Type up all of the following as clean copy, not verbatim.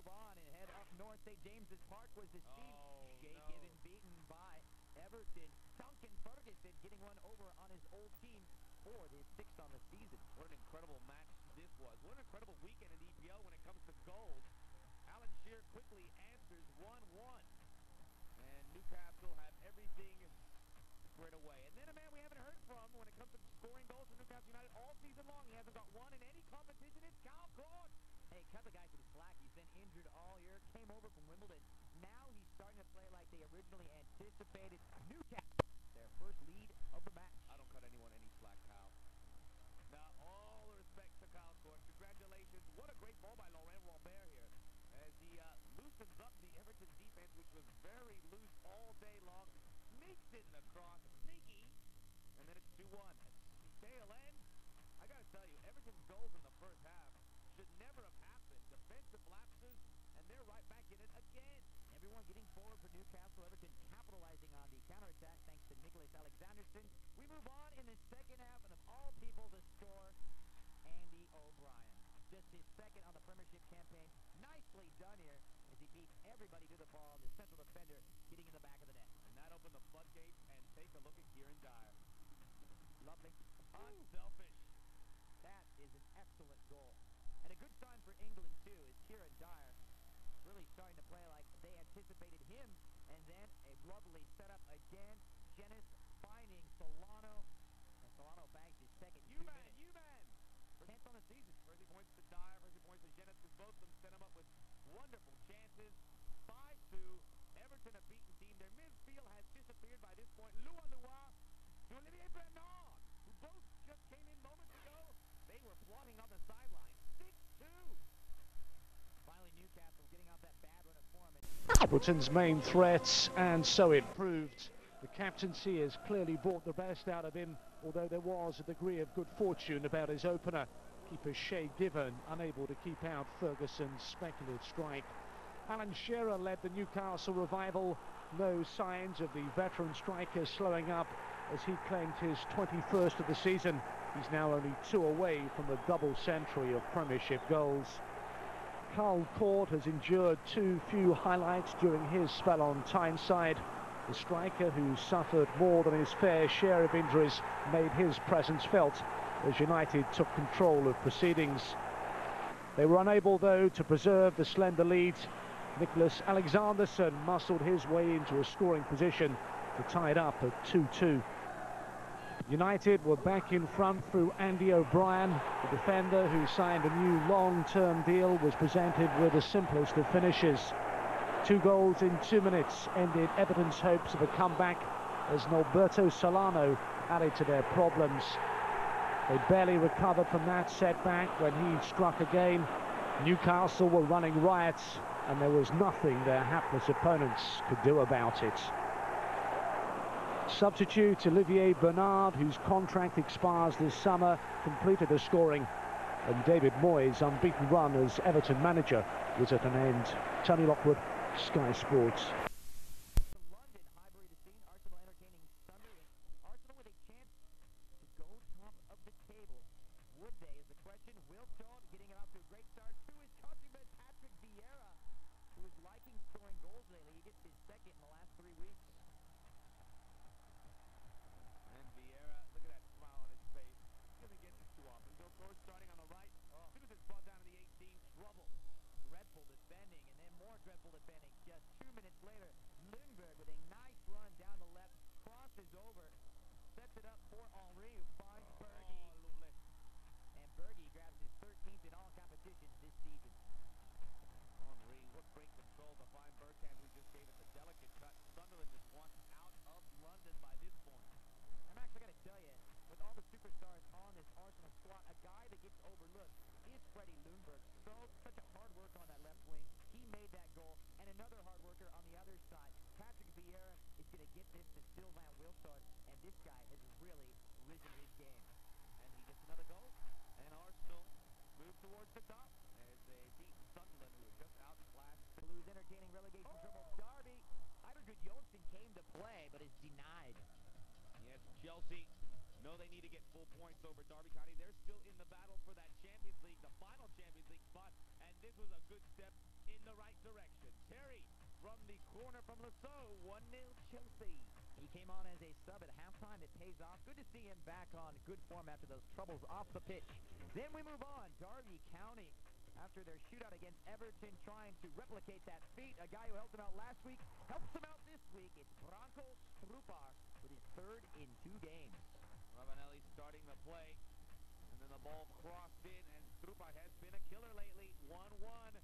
move on and head up north. St. James's Park was the scene. Shea Given beaten by Everton. Duncan Ferguson getting one over on his old team for his 6th on the season. What an incredible match this was. What an incredible weekend in EPL when it comes to goals. Alan Shearer quickly answers 1-1. And Newcastle have everything squared away. And then a man we haven't heard from when it comes to scoring goals for Newcastle United all season long. He hasn't got one in any competition. It's Kyle Court. Hey, cut the guy some slack. He's been injured all year. Came over from Wimbledon. Now he's starting to play like they originally anticipated. Newcastle, their first lead of the match. I don't cut anyone any slack, Kyle. Now, all the respect to Kyle Court. Congratulations. What a great ball by Laurent Robert here. As he loosens up the Everton defense, which was very loose all day long. Sneaks it across. Sneaky. And then it's 2-1. Tail end. I got to tell you, Everton's goals in the first half should never have happened. Defensive lapses, and they're right back in it again. Everyone getting forward for Newcastle. Everton capitalizing on the counterattack thanks to Nicholas Alexanderson. We move on in the second half, and of all people to score, Andy O'Brien. Just his 2nd on the Premiership campaign. Nicely done here as he beats everybody to the ball. The central defender getting in the back of the net. And that opened the floodgates, and take a look at Kieran Dyer. Lovely. Unselfish. That is an excellent goal. And a good sign for England, too, is Kieran Dyer really starting to play like they anticipated him. And then a lovely setup again. Jenis finding Solano. And Solano bags his 2nd. You-man. 10th on the season. First he points to Dyer, first he points to Jenis, because both of them set him up with wonderful chances. 5-2. Everton a beaten team. Their midfield has disappeared by this point. Lua to Olivier Bernard, who both just came in moments ago. They were plotting on the sideline. 6-2. Finally, Newcastle getting out that bad run of form. Everton's main threats, and so it proved. The captaincy has clearly brought the best out of him, although there was a degree of good fortune about his opener. Keeper Shea Given unable to keep out Ferguson's speculative strike. Alan Shearer led the Newcastle revival. No signs of the veteran striker slowing up as he claimed his 21st of the season. He's now only 2 away from the double century of Premiership goals. Kyle Court has endured too few highlights during his spell on Tyneside. The striker, who suffered more than his fair share of injuries, made his presence felt as United took control of proceedings. They were unable, though, to preserve the slender lead. Nicholas Alexanderson muscled his way into a scoring position to tie it up at 2-2. United were back in front through Andy O'Brien. The defender, who signed a new long-term deal, was presented with the simplest of finishes. 2 goals in 2 minutes ended Everton's hopes of a comeback as Norberto Solano added to their problems. They barely recovered from that setback when he struck again. Newcastle were running riots, and there was nothing their hapless opponents could do about it. Substitute Olivier Bernard, whose contract expires this summer, completed the scoring, and David Moyes' unbeaten run as Everton manager was at an end. Tony Lockwood, Sky Sports. London, Highbury the scene. Arsenal entertaining Sunderland. Arsenal with a chance to go top of the table. Would they is the question. Will Shaw getting it off to a great start. To his countryman Patrick Vieira, who is liking scoring goals lately. He gets his 2nd in the last 3 weeks. And Vieira, look at that smile on his face. He doesn't get this too often. Bill Court starting on the right. As soon as it's brought down to the 18, trouble. Dreadful defending, and then more dreadful defending. Just 2 minutes later, Lundberg with a nice run down the left, crosses over, sets it up for Henry, who finds Bergie. And Bergie grabs his 13th in all competitions this season. Henry, what great control to find Bergkamp, who just gave it the delicate cut. Sunderland just wants out of London by this point. And Max, I got to tell you, with all the superstars on this Arsenal squad, a guy that gets overlooked is Freddie Lundberg. Such a hard work on that left wing. He made that goal, and another hard worker on the other side. Patrick Vieira is going to get this to Sylvain Wiltord, and this guy has really risen his game. And he gets another goal, and Arsenal move towards the top as they beat Sunderland, who was just outclassed. Blues entertaining relegation trouble. Derby. Eidergud Jonsson came to play, but is denied. Yes, Chelsea know they need to get full points over Derby County. They're still in the battle for that Champions League, the final Champions League spot, and this was a good step in the the corner from Lasso. 1-0 Chelsea. He came on as a sub at halftime. It pays off. Good to see him back on good form after those troubles off the pitch. Then we move on. Derby County, after their shootout against Everton, trying to replicate that feat. A guy who helped him out last week helps him out this week. It's Branko Strupar with his third in 2 games. Ravanelli starting the play. And then the ball crossed in, and Strupar has been a killer lately. 1-1.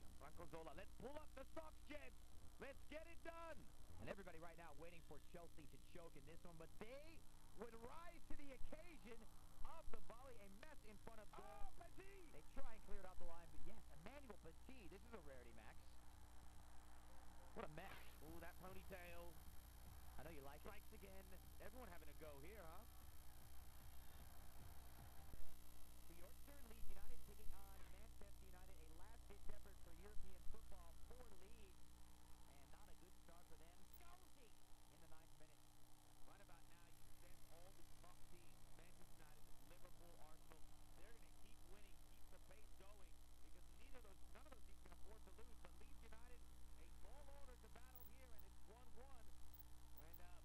Gianfranco Zola, let's pull up the socks, gents. Let's get it done. And everybody right now waiting for Chelsea to choke in this one, but they would rise to the occasion of the volley. A mess in front of goal. Oh, Petit! They try and clear it off the line, but yes, Emmanuel Petit. This is a rarity, Max. What a mess. Ooh, that ponytail. I know you like it. Strikes again. Everyone having a go here, huh? The Yorkshire Leeds United taking on Manchester United. A last-ditch effort for European football for Leeds. And not a good start for them. Jonesy in the 9th minute. Right about now, you can sense all the top teams, Manchester United, Liverpool, Arsenal, they're going to keep winning, keep the pace going, because none of those teams can afford to lose. But Leeds United, a tall order to battle here, and it's 1-1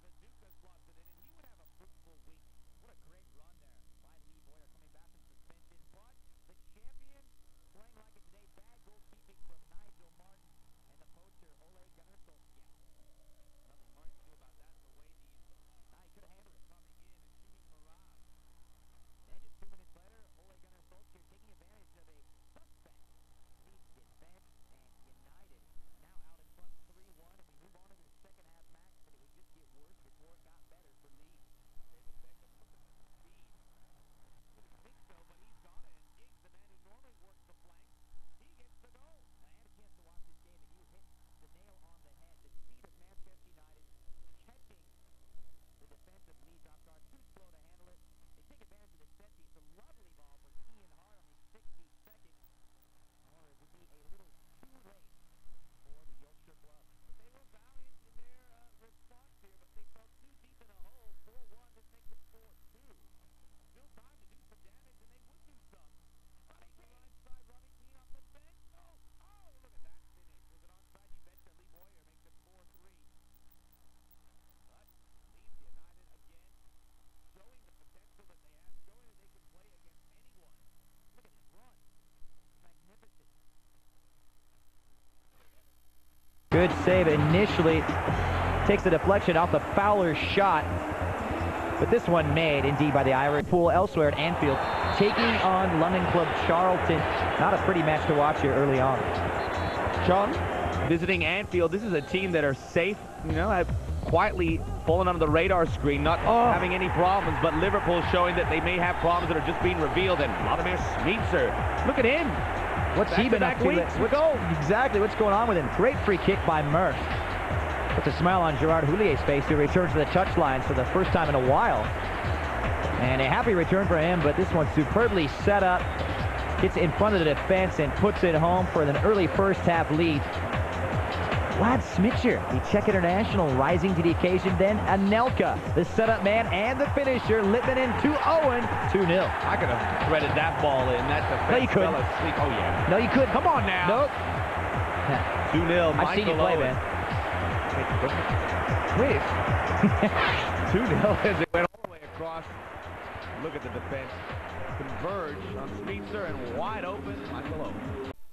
when Viduka slots it in, and he would have a fruitful week. What a great run there by Lee Boyer coming back from suspension. But the champions playing like it today. Bad goalkeeping from Nigel Martin and the poacher Ole Gunnar Solskjaer. Nothing Martin can do about that. The way he's He could have handled it. coming in and shooting Mirage. And just 2 minutes later, Ole Gunnar Solskjaer taking advantage of a suspect Leeds defense, and United now out in front 3-1. And we move on into the second half, Max, but it would just get worse before it got better for Leeds. David Beckham, look at the speed. Didn't think so, but he's got it. And Giggs, the man who normally works the flanks, he gets the goal. And I had a chance to watch this game, and you hit the nail on the head. The speed of Manchester United catching the defense of Leeds off guard, too slow to handle it. They take advantage of the set piece. A lovely ball from Ian Hart on the 62nd. However, it would be a little too late for the Yorkshire club. But they were valiant in their response here, but they fell too deep in a hole. 4-1, this makes it 4-2. Still time to do some damage, and they would do some. Running the right side, Robbie Keane off the bench. Oh, look at that finish. Was it onside? You betcha. Lee Boyer makes it 4-3. But Leeds United again showing the potential that they have, showing that they can play against anyone. Look at his run. Magnificent. Good save initially. Takes the deflection off the Fowler shot. But this one made, indeed, by the Irish. Pool elsewhere at Anfield, taking on London club Charlton. Not a pretty match to watch here early on. Charlton visiting Anfield. This is a team that are safe, have quietly fallen under the radar screen, not having any problems, but Liverpool showing that they may have problems that are just being revealed. And Vladimir Smicer, look at him. What's he been up to? Exactly, what's going on with him? Great free kick by Murph. Puts a smile on Gerard Houlier's face, who returns to the touchline for the first time in a while. And a happy return for him, but this one's superbly set up. Gets in front of the defense and puts it home for an early first half lead. Vlad Smicer, the Czech international, rising to the occasion. Then Anelka, the setup man and the finisher. Littman to Owen, 2-0. I could have threaded that ball in. That defense No, you couldn't. fell asleep. Oh, yeah. No, you couldn't. Come on now. Nope. 2-0. I've seen you play, man. Wait. 2-0 as it went all the way across. Look at the defense. Converge on Smicer and wide open. Michael Owen.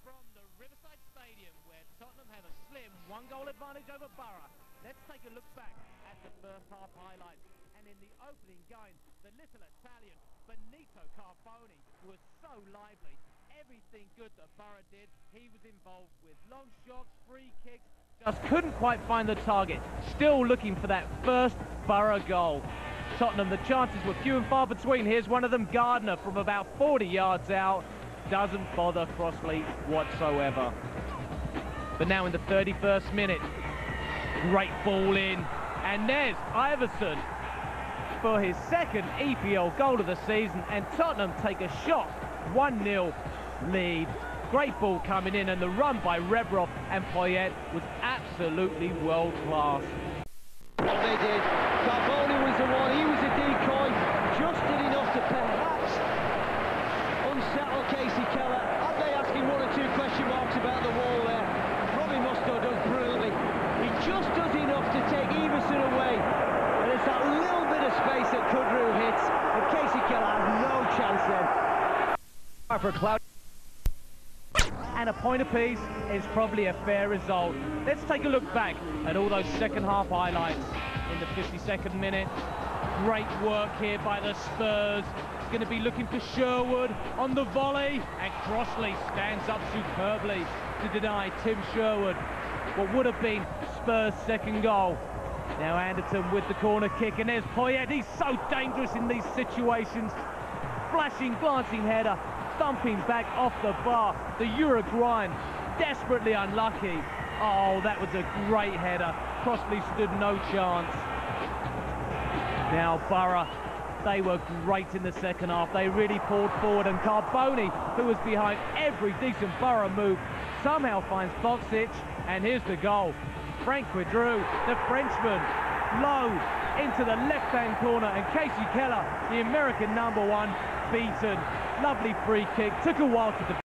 From the Riverside Stadium, where Tottenham have a slim 1-goal advantage over Borough, let's take a look back at the first half highlights. And in the opening game, the little Italian Benito Carfoni was so lively. Everything good that Borough did, he was involved with. Long shots, free kicks, just couldn't quite find the target. Still looking for that first Borough goal. Tottenham, the chances were few and far between. Here's one of them, Gardner, from about 40 yards out. Doesn't bother Crossley whatsoever. But now in the 31st minute, great ball in. And there's Iverson for his second EPL goal of the season. And Tottenham take a shot, 1-0 lead. Great ball coming in, and the run by Rebrov and Poyet was absolutely world class. What they did, Carboni was the one, he was a decoy, just did enough to perhaps unsettle Casey Keller. Are they asking one or two question marks about the wall there? Robbie Mustoe does brilliant. for Cloud. And a point apiece is probably a fair result. Let's take a look back at all those second half highlights in the 52nd minute. Great work here by the Spurs. Going to be looking for Sherwood on the volley, and Crossley stands up superbly to deny Tim Sherwood what would have been Spurs' second goal. Now Anderton with the corner kick, and there's Poyet. He's so dangerous in these situations. Flashing, glancing header, thumping back off the bar. The Uruguayan desperately unlucky. Oh, that was a great header. Crossley stood no chance. Now Borough, they were great in the second half. They really poured forward, and Carboni, who was behind every decent Borough move, somehow finds Boxic, and here's the goal. Frank Quidru, the Frenchman, low into the left-hand corner, and Casey Keller, the American #1, beaten. Lovely free kick, took a while to